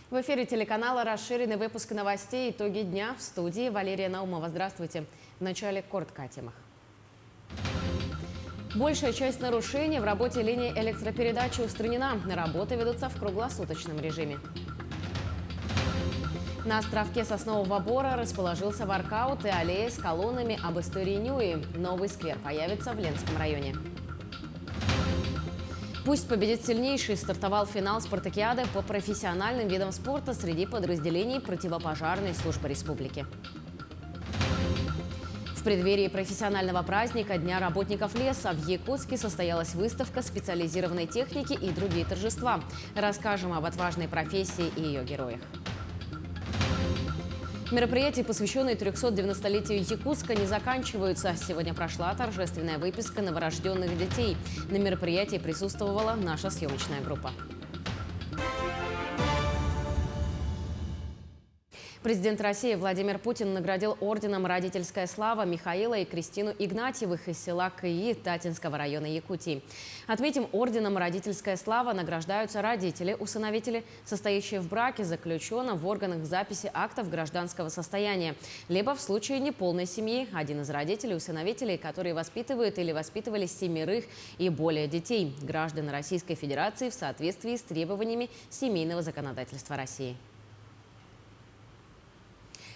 В эфире телеканала расширенный выпуск новостей «Итоги дня». В студии Валерия Наумова. Здравствуйте. В начале коротко о темах. Большая часть нарушений в работе линии электропередачи устранена. Работы ведутся в круглосуточном режиме. На островке Соснового Бора расположился воркаут и аллея с колоннами об истории Ньюи. Новый сквер появится в Ленском районе. «Пусть победит сильнейший» стартовал финал спартакиады по профессиональным видам спорта среди подразделений противопожарной службы республики. В преддверии профессионального праздника Дня работников леса в Якутске состоялась выставка специализированной техники и другие торжества. Расскажем об отважной профессии и ее героях. Мероприятия, посвященные 390-летию Якутска, не заканчиваются. Сегодня прошла торжественная выписка новорожденных детей. На мероприятии присутствовала наша съемочная группа. Президент России Владимир Путин наградил орденом «Родительская слава» Михаила и Кристину Игнатьевых из села Кыи Татинского района Якутии. Отметим, орденом «Родительская слава» награждаются родители-усыновители, состоящие в браке, заключенном в органах записи актов гражданского состояния, либо в случае неполной семьи один из родителей-усыновителей, которые воспитывают или воспитывали 7 и более детей, граждан Российской Федерации в соответствии с требованиями семейного законодательства России.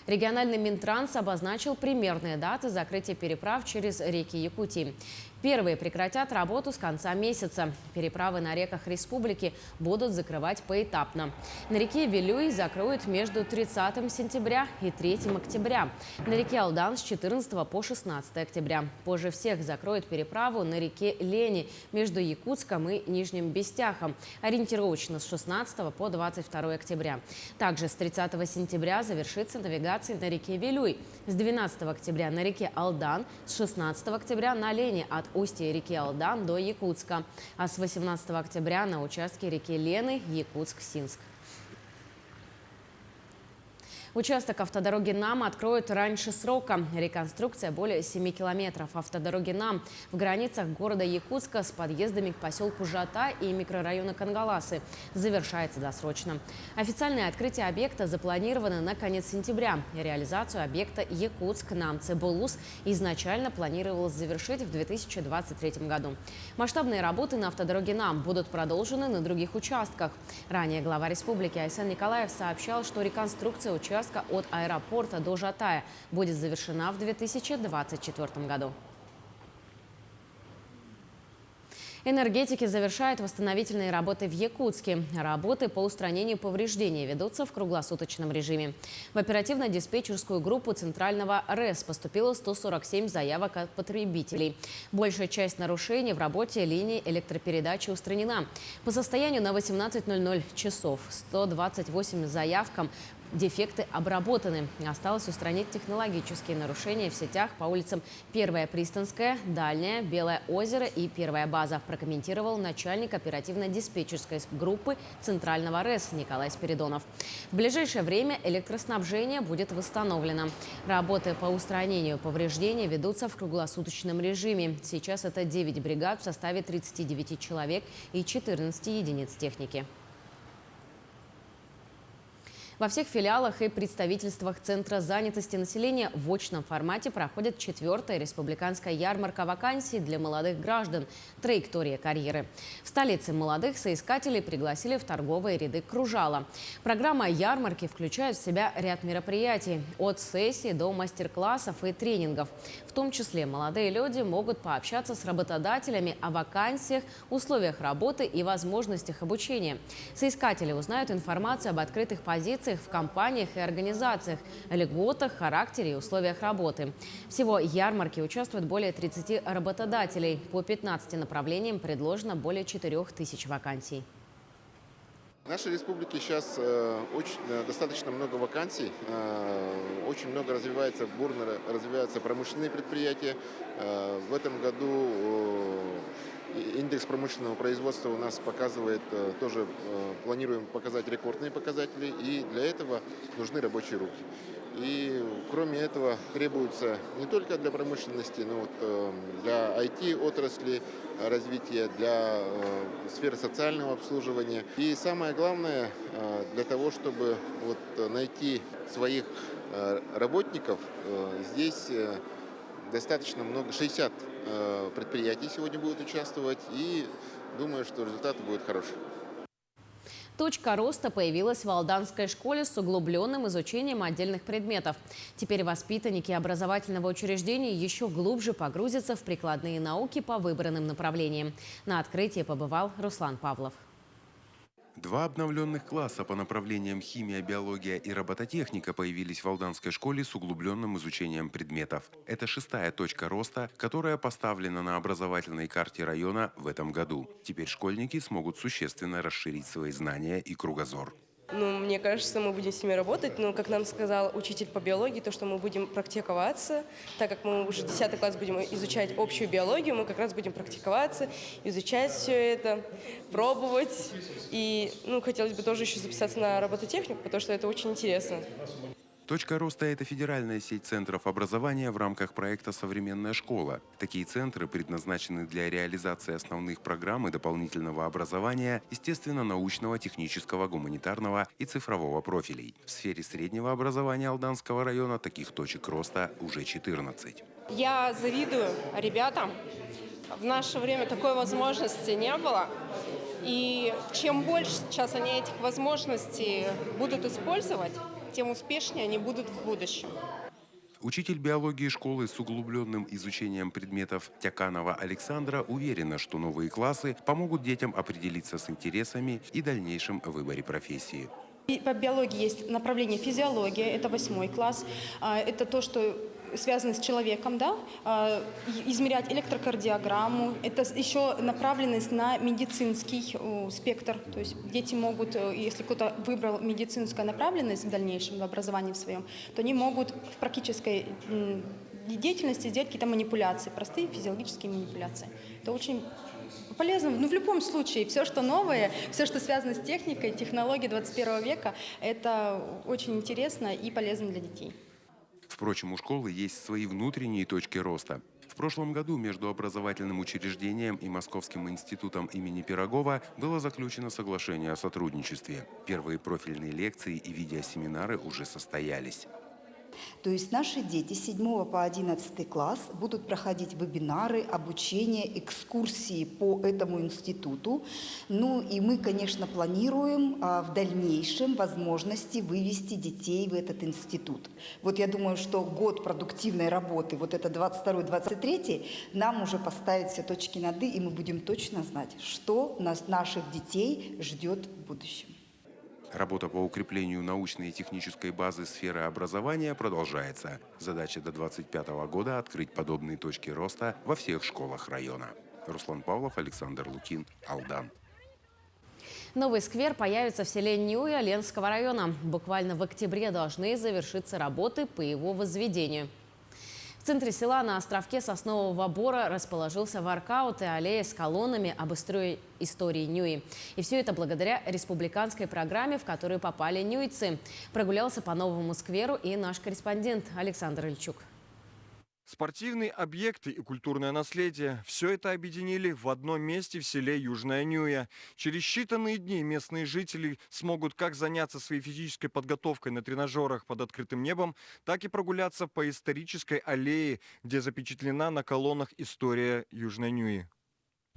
Региональный Минтранс обозначил примерные даты закрытия переправ через реки Якутии. Первые прекратят работу с конца месяца. Переправы на реках республики будут закрывать поэтапно. На реке Вилюй закроют между 30 сентября и 3 октября. На реке Алдан с 14 по 16 октября. Позже всех закроют переправу на реке Лени между Якутском и Нижним Бестяхом. Ориентировочно с 16 по 22 октября. Также с 30 сентября завершится навигация на реке Вилюй. С 12 октября на реке Алдан, с 16 октября на Лени от устья реки Алдан до Якутска, а с 18 октября на участке реки Лены Якутск-Синск. Участок автодороги НАМ откроют раньше срока. Реконструкция более 7 километров автодороги НАМ в границах города Якутска с подъездами к поселку Жата и микрорайона Кангаласы завершается досрочно. Официальное открытие объекта запланировано на конец сентября. Реализацию объекта Якутск-НАМ-Цебулус изначально планировалось завершить в 2023 году. Масштабные работы на автодороге НАМ будут продолжены на других участках. Ранее глава республики Айсан Николаев сообщал, что реконструкция участка от аэропорта до Жатая будет завершена в 2024 году. Энергетики завершают восстановительные работы в Якутске. Работы по устранению повреждений ведутся в круглосуточном режиме. В оперативно-диспетчерскую группу Центрального РЭС поступило 147 заявок от потребителей. Большая часть нарушений в работе линии электропередачи устранена. По состоянию на 18:00 часов 128 заявкам дефекты обработаны. Осталось устранить технологические нарушения в сетях по улицам Первая Пристанская, Дальняя, Белое озеро и Первая база, прокомментировал начальник оперативно-диспетчерской группы Центрального РЭС Николай Спиридонов. В ближайшее время электроснабжение будет восстановлено. Работы по устранению повреждений ведутся в круглосуточном режиме. Сейчас это 9 бригад в составе 39 человек и 14 единиц техники. Во всех филиалах и представительствах Центра занятости населения в очном формате проходит 4-я республиканская ярмарка вакансий для молодых граждан «Траектория карьеры». В столице молодых соискателей пригласили в торговые ряды «Кружала». Программа ярмарки включает в себя ряд мероприятий – от сессий до мастер-классов и тренингов. В том числе молодые люди могут пообщаться с работодателями о вакансиях, условиях работы и возможностях обучения. Соискатели узнают информацию об открытых позициях в компаниях и организациях, льготах, характере и условиях работы. Всего в ярмарке участвуют более 30 работодателей. По 15 направлениям предложено более 4000 вакансий. В нашей республике сейчас достаточно много вакансий, очень много бурно развиваются промышленные предприятия. В этом году Индекс промышленного производства у нас показывает, тоже планируем показать рекордные показатели, и для этого нужны рабочие руки. И кроме этого требуется не только для промышленности, но вот для IT-отрасли развития, для сферы социального обслуживания. И самое главное, для того, чтобы вот найти своих работников, здесь достаточно много, 60 предприятий сегодня будут участвовать, и думаю, что результат будет хороший. Точка роста появилась в Алданской школе с углубленным изучением отдельных предметов. Теперь воспитанники образовательного учреждения еще глубже погрузятся в прикладные науки по выбранным направлениям. На открытии побывал Руслан Павлов. 2 обновленных класса по направлениям химия, биология и робототехника появились в Алданской школе с углубленным изучением предметов. Это 6-я точка роста, которая поставлена на образовательной карте района в этом году. Теперь школьники смогут существенно расширить свои знания и кругозор. Мне кажется, мы будем с ними работать, но, как нам сказал учитель по биологии, то, что мы будем практиковаться, так как мы уже 10 класс будем изучать общую биологию, мы как раз будем практиковаться, изучать все это, пробовать. И, хотелось бы тоже еще записаться на робототехнику, потому что это очень интересно. Точка роста – это федеральная сеть центров образования в рамках проекта «Современная школа». Такие центры предназначены для реализации основных программ и дополнительного образования, естественно-научного, технического, гуманитарного и цифрового профилей. В сфере среднего образования Алданского района таких точек роста уже 14. Я завидую ребятам. В наше время такой возможности не было. И чем больше сейчас они этих возможностей будут использовать, тем успешнее они будут в будущем. Учитель биологии школы с углубленным изучением предметов Тяканова Александра уверена, что новые классы помогут детям определиться с интересами и дальнейшем выборе профессии. По биологии есть направление физиология, это 8 класс. Это то, что связано с человеком, да? Измерять электрокардиограмму. Это еще направленность на медицинский спектр. То есть дети могут, если кто-то выбрал медицинскую направленность в дальнейшем, в образовании в своем, то они могут в практической деятельности сделать какие-то манипуляции, простые физиологические манипуляции. Это очень полезно. В любом случае, все, что новое, все, что связано с техникой, технологией 21 века, это очень интересно и полезно для детей. Впрочем, у школы есть свои внутренние точки роста. В прошлом году между образовательным учреждением и Московским институтом имени Пирогова было заключено соглашение о сотрудничестве. Первые профильные лекции и видеосеминары уже состоялись. То есть наши дети с 7 по 11 класс будут проходить вебинары, обучение, экскурсии по этому институту. И мы, конечно, планируем в дальнейшем возможности вывести детей в этот институт. Вот я думаю, что год продуктивной работы, вот это 22-23, нам уже поставит все точки над «и», и мы будем точно знать, что наших детей ждет в будущем. Работа по укреплению научной и технической базы сферы образования продолжается. Задача до 2025 года – открыть подобные точки роста во всех школах района. Руслан Павлов, Александр Лукин, Алдан. Новый сквер появится в селе Нюя Ленского района. Буквально в октябре должны завершиться работы по его возведению. В центре села на островке Соснового Бора расположился воркаут и аллея с колоннами об истории Нюи. И все это благодаря республиканской программе, в которую попали нюйцы. Прогулялся по новому скверу и наш корреспондент Александр Ильчук. Спортивные объекты и культурное наследие – все это объединили в одном месте в селе Южная Нюя. Через считанные дни местные жители смогут как заняться своей физической подготовкой на тренажерах под открытым небом, так и прогуляться по исторической аллее, где запечатлена на колоннах история Южной Нюи.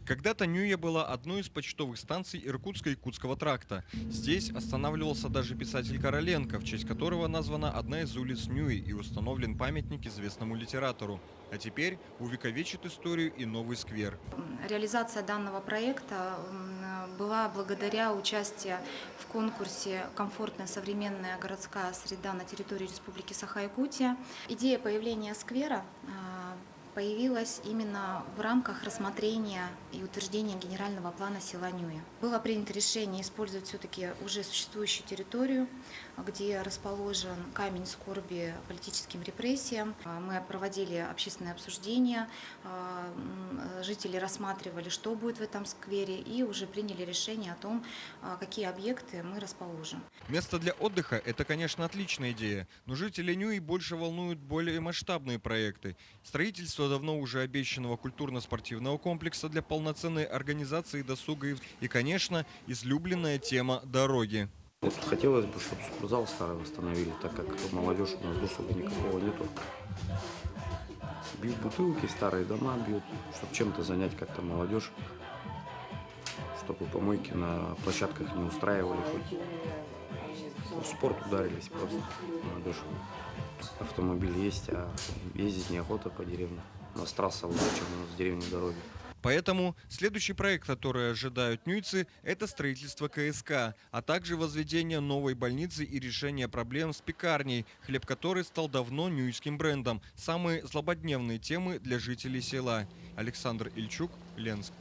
Когда-то Нюя была одной из почтовых станций Иркутско-Якутского тракта. Здесь останавливался даже писатель Короленко, в честь которого названа одна из улиц Нюи и установлен памятник известному литератору. А теперь увековечит историю и новый сквер. Реализация данного проекта была благодаря участию в конкурсе «Комфортная современная городская среда на территории Республики Саха-Якутия». Идея появления сквера появилась именно в рамках рассмотрения и утверждения генерального плана села Нюя. Было принято решение использовать все-таки уже существующую территорию, где расположен камень скорби политическим репрессиям. Мы проводили общественное обсуждение, жители рассматривали, что будет в этом сквере, и уже приняли решение о том, какие объекты мы расположим. Место для отдыха – это, конечно, отличная идея, но жители Нюи больше волнуют более масштабные проекты. Строительство давно уже обещанного культурно-спортивного комплекса для полноценной организации досуга и, конечно, излюбленная тема – дороги. Хотелось бы, чтобы спортзал старый восстановили, так как молодежь у нас досуга никакого нету. Бьют бутылки, старые дома бьют, чтобы чем-то занять как-то молодежь, чтобы помойки на площадках не устраивали, хоть в спорт ударились просто молодежь. Автомобиль есть, а ездить неохота по деревне. У нас трасса лучше, чем у нас в деревне дороги. Поэтому следующий проект, который ожидают нюйцы, это строительство КСК, а также возведение новой больницы и решение проблем с пекарней, хлеб которой стал давно нюйским брендом. Самые злободневные темы для жителей села. Александр Ильчук, Ленск.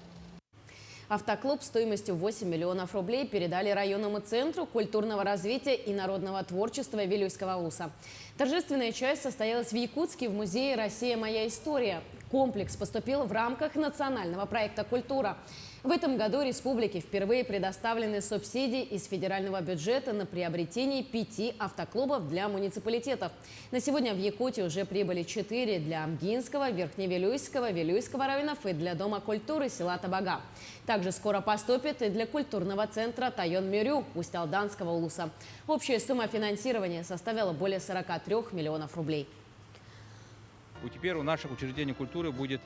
Автоклуб стоимостью 8 миллионов рублей передали районному центру культурного развития и народного творчества Вилюйского улуса. Торжественная часть состоялась в Якутске в музее «Россия. Моя история». Комплекс поступил в рамках национального проекта «Культура». В этом году республике впервые предоставлены субсидии из федерального бюджета на приобретение 5 автоклубов для муниципалитетов. На сегодня в Якутии уже прибыли 4 для Амгинского, Верхневилюйского, Вилюйского районов и для Дома культуры села Табага. Также скоро поступит и для культурного центра Тайон-Мюрю Усть-Алданского улуса. Общая сумма финансирования составила более 43 миллионов рублей. Теперь у наших учреждений культуры будет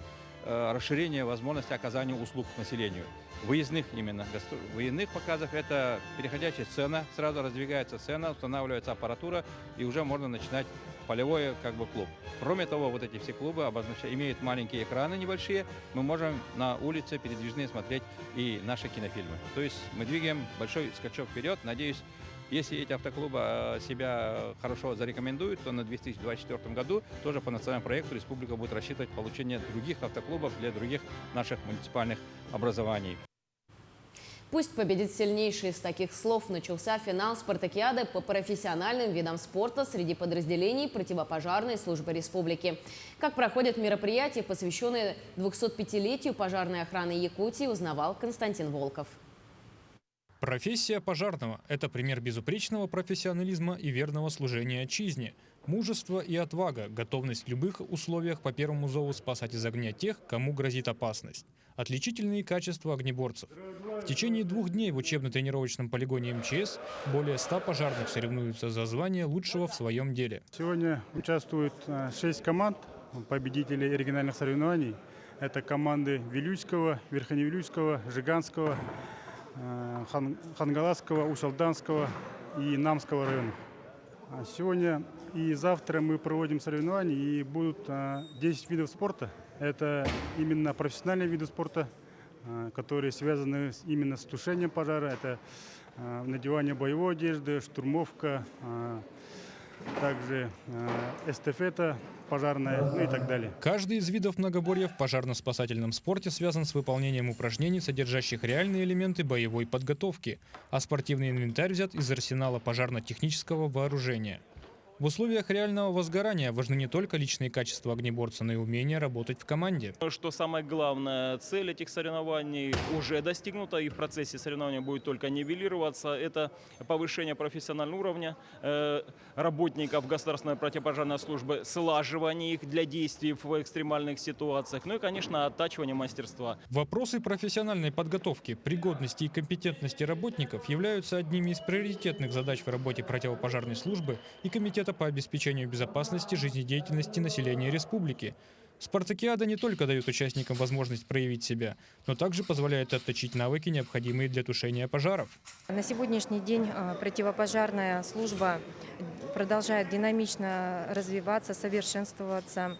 расширение возможности оказания услуг населению. Выездных именно. Выездных показов это переходящая сцена, сразу раздвигается сцена, устанавливается аппаратура и уже можно начинать полевой клуб. Кроме того, вот эти все клубы имеют маленькие экраны небольшие, мы можем на улице передвижные смотреть и наши кинофильмы. То есть мы двигаем большой скачок вперед, надеюсь, если эти автоклубы себя хорошо зарекомендуют, то на 2024 году тоже по национальному проекту республика будет рассчитывать получение других автоклубов для других наших муниципальных образований. Пусть победит сильнейший. Из таких слов начался финал спартакиады по профессиональным видам спорта среди подразделений противопожарной службы республики. Как проходят мероприятия, посвященные 205-летию пожарной охраны Якутии, узнавал Константин Волков. Профессия пожарного – это пример безупречного профессионализма и верного служения отчизне. Мужество и отвага, готовность в любых условиях по первому зову спасать из огня тех, кому грозит опасность. Отличительные качества огнеборцев. В течение 2 дней в учебно-тренировочном полигоне МЧС более 100 пожарных соревнуются за звание лучшего в своем деле. Сегодня участвуют 6 команд победителей региональных соревнований. Это команды Вилюйского, Верхневилюйского, Жиганского, Хангаласского, Усть-Алданского и Намского районов. Сегодня и завтра мы проводим соревнования, и будут 10 видов спорта. Это именно профессиональные виды спорта, которые связаны именно с тушением пожара. Это надевание боевой одежды, штурмовка, также эстафета пожарная, и так далее. Каждый из видов многоборья в пожарно-спасательном спорте связан с выполнением упражнений, содержащих реальные элементы боевой подготовки, а спортивный инвентарь взят из арсенала пожарно-технического вооружения. В условиях реального возгорания важны не только личные качества огнеборца, но и умение работать в команде. Что самая главная цель этих соревнований уже достигнута, и в процессе соревнования будет только нивелироваться. Это повышение профессионального уровня работников государственной противопожарной службы, слаживание их для действий в экстремальных ситуациях, ну и, конечно, оттачивание мастерства. Вопросы профессиональной подготовки, пригодности и компетентности работников являются одними из приоритетных задач в работе противопожарной службы и комитета по обеспечению безопасности жизнедеятельности населения республики. Спартакиада не только дает участникам возможность проявить себя, но также позволяет отточить навыки, необходимые для тушения пожаров. На сегодняшний день противопожарная служба продолжает динамично развиваться, совершенствоваться.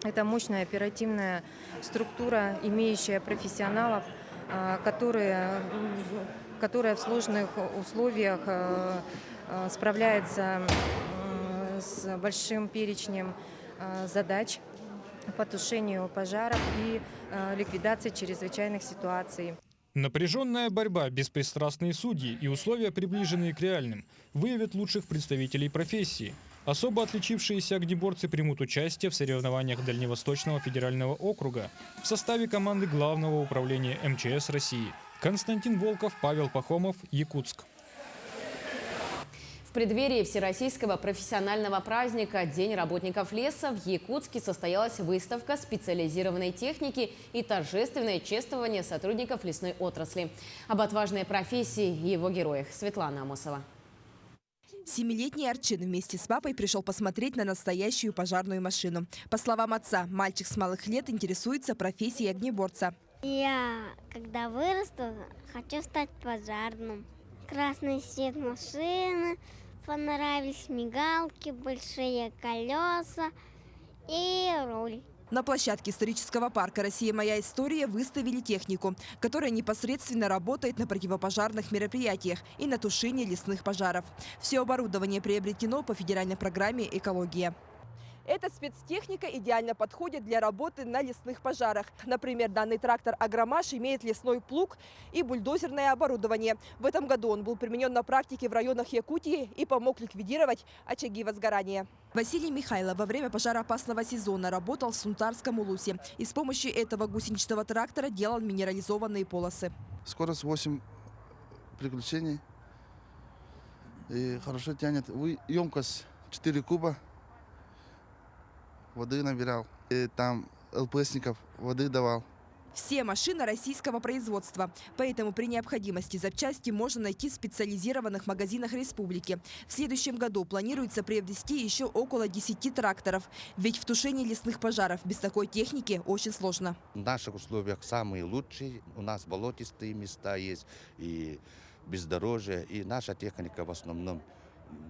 Это мощная оперативная структура, имеющая профессионалов, которые в сложных условиях справляются с большим перечнем задач. по тушению пожаров и ликвидации чрезвычайных ситуаций. Напряженная борьба, беспристрастные судьи и условия, приближенные к реальным, выявят лучших представителей профессии. Особо отличившиеся огнеборцы примут участие в соревнованиях Дальневосточного федерального округа в составе команды Главного управления МЧС России. Константин Волков, Павел Пахомов, Якутск. В преддверии Всероссийского профессионального праздника «День работников леса» в Якутске состоялась выставка специализированной техники и торжественное чествование сотрудников лесной отрасли. Об отважной профессии и его героях Светлана Амосова. 7-летний Арчин вместе с папой пришел посмотреть на настоящую пожарную машину. По словам отца, мальчик с малых лет интересуется профессией огнеборца. Я, когда вырасту, хочу стать пожарным. Красный свет машины, понравились мигалки, большие колеса и руль. На площадке исторического парка «Россия. Моя история» выставили технику, которая непосредственно работает на противопожарных мероприятиях и на тушении лесных пожаров. Все оборудование приобретено по федеральной программе «Экология». Эта спецтехника идеально подходит для работы на лесных пожарах. Например, данный трактор «Агромаш» имеет лесной плуг и бульдозерное оборудование. В этом году он был применен на практике в районах Якутии и помог ликвидировать очаги возгорания. Василий Михайлов во время пожароопасного сезона работал в Сунтарском улусе и с помощью этого гусеничного трактора делал минерализованные полосы. Скорость 8 приключений и хорошо тянет. Емкость 4 куба. Воды набирал. И там ЛПСников воды давал. Все машины российского производства. Поэтому при необходимости запчасти можно найти в специализированных магазинах республики. В следующем году планируется приобрести еще около 10 тракторов. Ведь в тушении лесных пожаров без такой техники очень сложно. В наших условиях самые лучшие. У нас болотистые места есть и бездорожье. И наша техника в основном,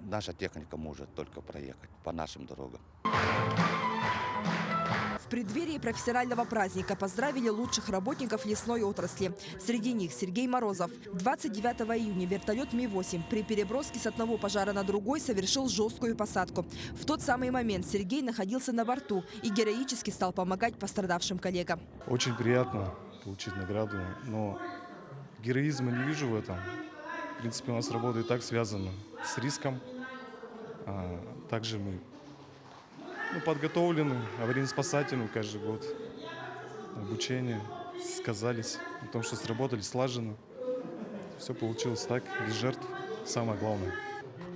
наша техника может только проехать по нашим дорогам. В преддверии профессионального праздника поздравили лучших работников лесной отрасли. Среди них Сергей Морозов. 29 июня вертолет Ми-8 при переброске с одного пожара на другой совершил жесткую посадку. В тот самый момент Сергей находился на борту и героически стал помогать пострадавшим коллегам. Очень приятно получить награду, но героизма не вижу в этом. В принципе, у нас работа и так связана с риском. Также мы подготовлены, аварийно-спасательным каждый год. Обучение, сказались о том, что сработали слаженно. Все получилось так, без жертв, самое главное.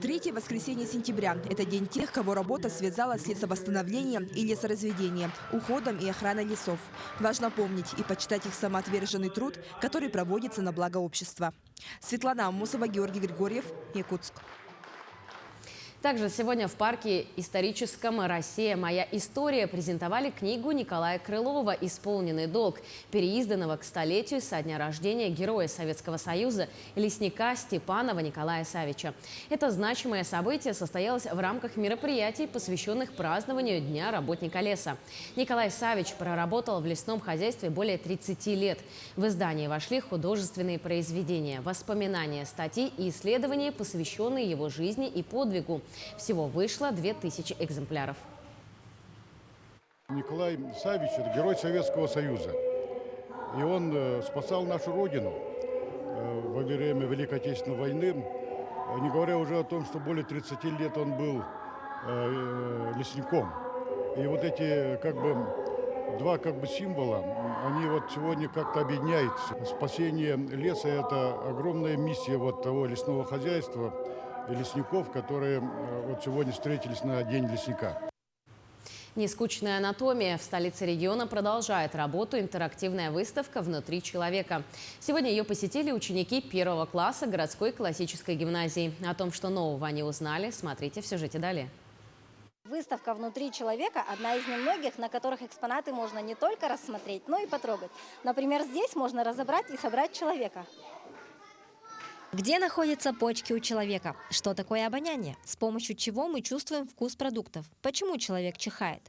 3 воскресенье сентября – это день тех, кого работа связала с лесовосстановлением и лесоразведением, уходом и охраной лесов. Важно помнить и почитать их самоотверженный труд, который проводится на благо общества. Светлана Амосова, Георгий Григорьев, Якутск. Также сегодня в парке историческом «Россия. Моя история» презентовали книгу Николая Крылова «Исполненный долг», переизданного к столетию со дня рождения героя Советского Союза, лесника Степанова Николая Савича. Это значимое событие состоялось в рамках мероприятий, посвященных празднованию Дня работника леса. Николай Савич проработал в лесном хозяйстве более 30 лет. В издание вошли художественные произведения, воспоминания, статьи и исследования, посвященные его жизни и подвигу. Всего вышло 2000 экземпляров. Николай Савич – герой Советского Союза. И он спасал нашу Родину во время Великой Отечественной войны. Не говоря уже о том, что более 30 лет он был лесником. И вот эти два символа, они вот сегодня как-то объединяются. Спасение леса – это огромная миссия того лесного хозяйства и лесников, которые вот сегодня встретились на День лесника. Нескучная анатомия. В столице региона продолжает работу интерактивная выставка «Внутри человека». Сегодня ее посетили ученики 1 класса городской классической гимназии. О том, что нового они узнали, смотрите в сюжете далее. Выставка «Внутри человека» – одна из немногих, на которых экспонаты можно не только рассмотреть, но и потрогать. Например, здесь можно разобрать и собрать человека. Где находятся почки у человека? Что такое обоняние? С помощью чего мы чувствуем вкус продуктов? Почему человек чихает?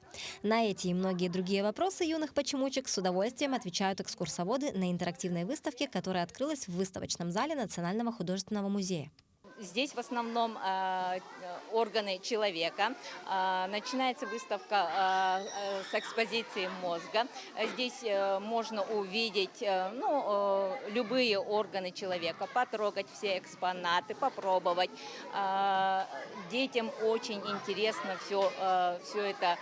На эти и многие другие вопросы юных почемучек с удовольствием отвечают экскурсоводы на интерактивной выставке, которая открылась в выставочном зале Национального художественного музея. Здесь в основном органы человека. Начинается выставка с экспозиции мозга. Здесь можно увидеть любые органы человека, потрогать все экспонаты, попробовать. Детям очень интересно все это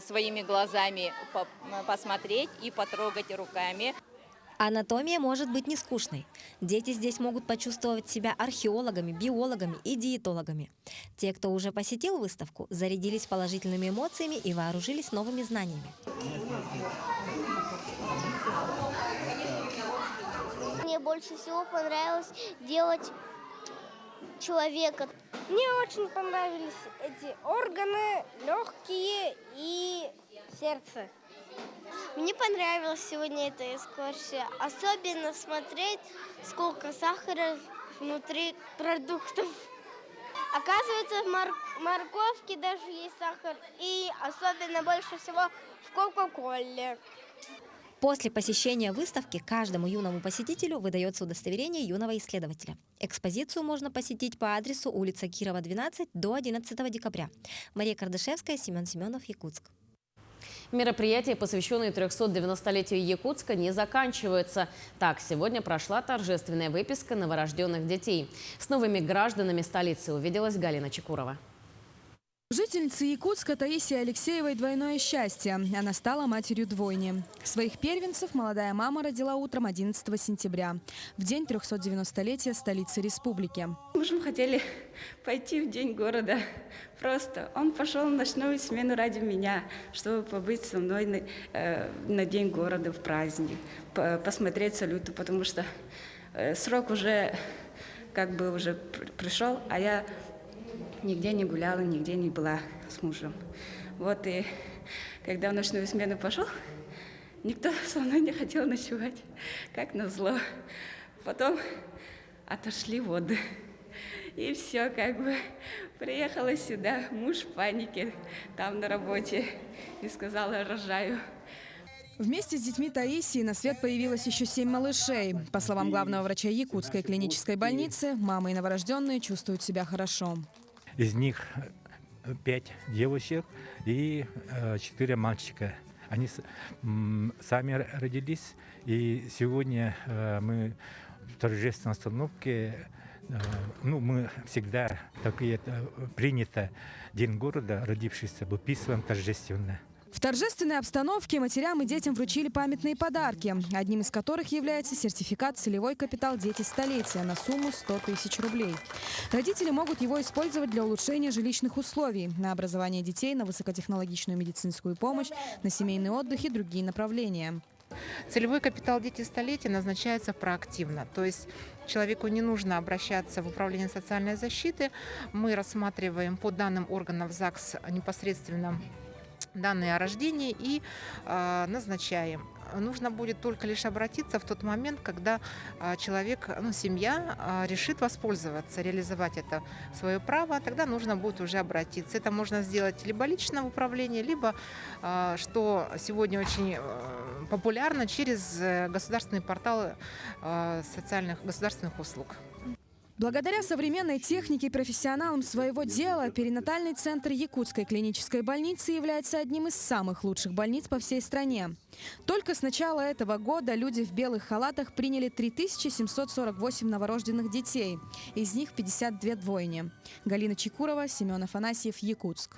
своими глазами посмотреть и потрогать руками. Анатомия может быть не скучной. Дети здесь могут почувствовать себя археологами, биологами и диетологами. Те, кто уже посетил выставку, зарядились положительными эмоциями и вооружились новыми знаниями. Мне больше всего понравилось делать человека. Мне очень понравились эти органы, легкие и сердце. Мне понравилась сегодня эта экскурсия. Особенно смотреть, сколько сахара внутри продуктов. Оказывается, в морковке даже есть сахар. И особенно больше всего в Кока-Коле. После посещения выставки каждому юному посетителю выдается удостоверение юного исследователя. Экспозицию можно посетить по адресу улица Кирова, 12 до 11 декабря. Мария Кардашевская, Семен Семенов, Якутск. Мероприятия, посвященные 390-летию Якутска, не заканчиваются. Так, сегодня прошла торжественная выписка новорожденных детей. С новыми гражданами столицы увиделась Галина Чекурова. Жительнице Якутска Таисии Алексеевой двойное счастье. Она стала матерью двойни. Своих первенцев молодая мама родила утром 11 сентября, в день 390-летия столицы республики. Мужем хотели пойти в день города. Просто он пошел в ночную смену ради меня, чтобы побыть со мной на день города в праздник, посмотреть салюты, потому что срок уже уже пришел, а я нигде не гуляла, нигде не была с мужем. Вот и когда в ночную смену пошел, никто со мной не хотел ночевать, как назло. Потом отошли воды. И все, приехала сюда, муж в панике, там на работе, и сказала, рожаю. Вместе с детьми Таисии на свет появилось еще 7 малышей. По словам главного врача Якутской клинической больницы, мамы и новорожденные чувствуют себя хорошо. Из них 5 девочек и 4 мальчика. Они сами родились, и сегодня мы в торжественной остановке, мы всегда, так и это принято, День города, родившийся, выписываем торжественно. В торжественной обстановке матерям и детям вручили памятные подарки, одним из которых является сертификат «Целевой капитал Дети столетия» на сумму 100 тысяч рублей. Родители могут его использовать для улучшения жилищных условий, на образование детей, на высокотехнологичную медицинскую помощь, на семейный отдых и другие направления. Целевой капитал «Дети столетия» назначается проактивно, то есть человеку не нужно обращаться в управление социальной защиты. Мы рассматриваем по данным органов ЗАГС непосредственно данные о рождении и назначаем. Нужно будет только лишь обратиться в тот момент, когда человек, семья решит воспользоваться, реализовать это свое право, тогда нужно будет уже обратиться. Это можно сделать либо лично в управлении, либо, что сегодня очень популярно, через государственные порталы социальных государственных услуг. Благодаря современной технике и профессионалам своего дела, перинатальный центр Якутской клинической больницы является одним из самых лучших больниц по всей стране. Только с начала этого года люди в белых халатах приняли 3748 новорожденных детей, из них 52 двойни. Галина Чекурова, Семен Афанасьев, Якутск.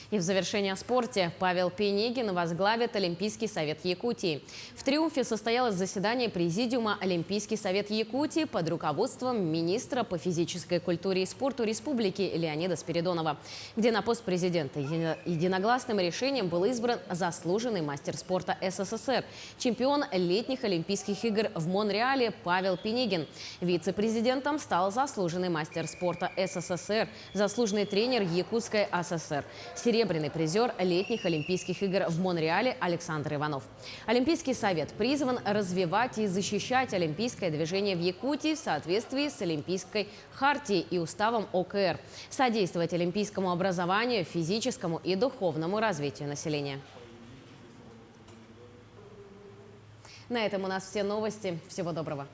И в завершение о спорте. Павел Пинегин возглавит Олимпийский совет Якутии. В Триумфе состоялось заседание Президиума Олимпийский совет Якутии под руководством министра по физической культуре и спорту республики Леонида Спиридонова, где на пост президента единогласным решением был избран заслуженный мастер спорта СССР, чемпион летних Олимпийских игр в Монреале Павел Пинегин. Вице-президентом стал заслуженный мастер спорта СССР, заслуженный тренер Якутской АССР, серебряный призер летних Олимпийских игр в Монреале Александр Иванов. Олимпийский совет призван развивать и защищать олимпийское движение в Якутии в соответствии с Олимпийской хартией и уставом ОКР, содействовать олимпийскому образованию, физическому и духовному развитию населения. На этом у нас все новости. Всего доброго.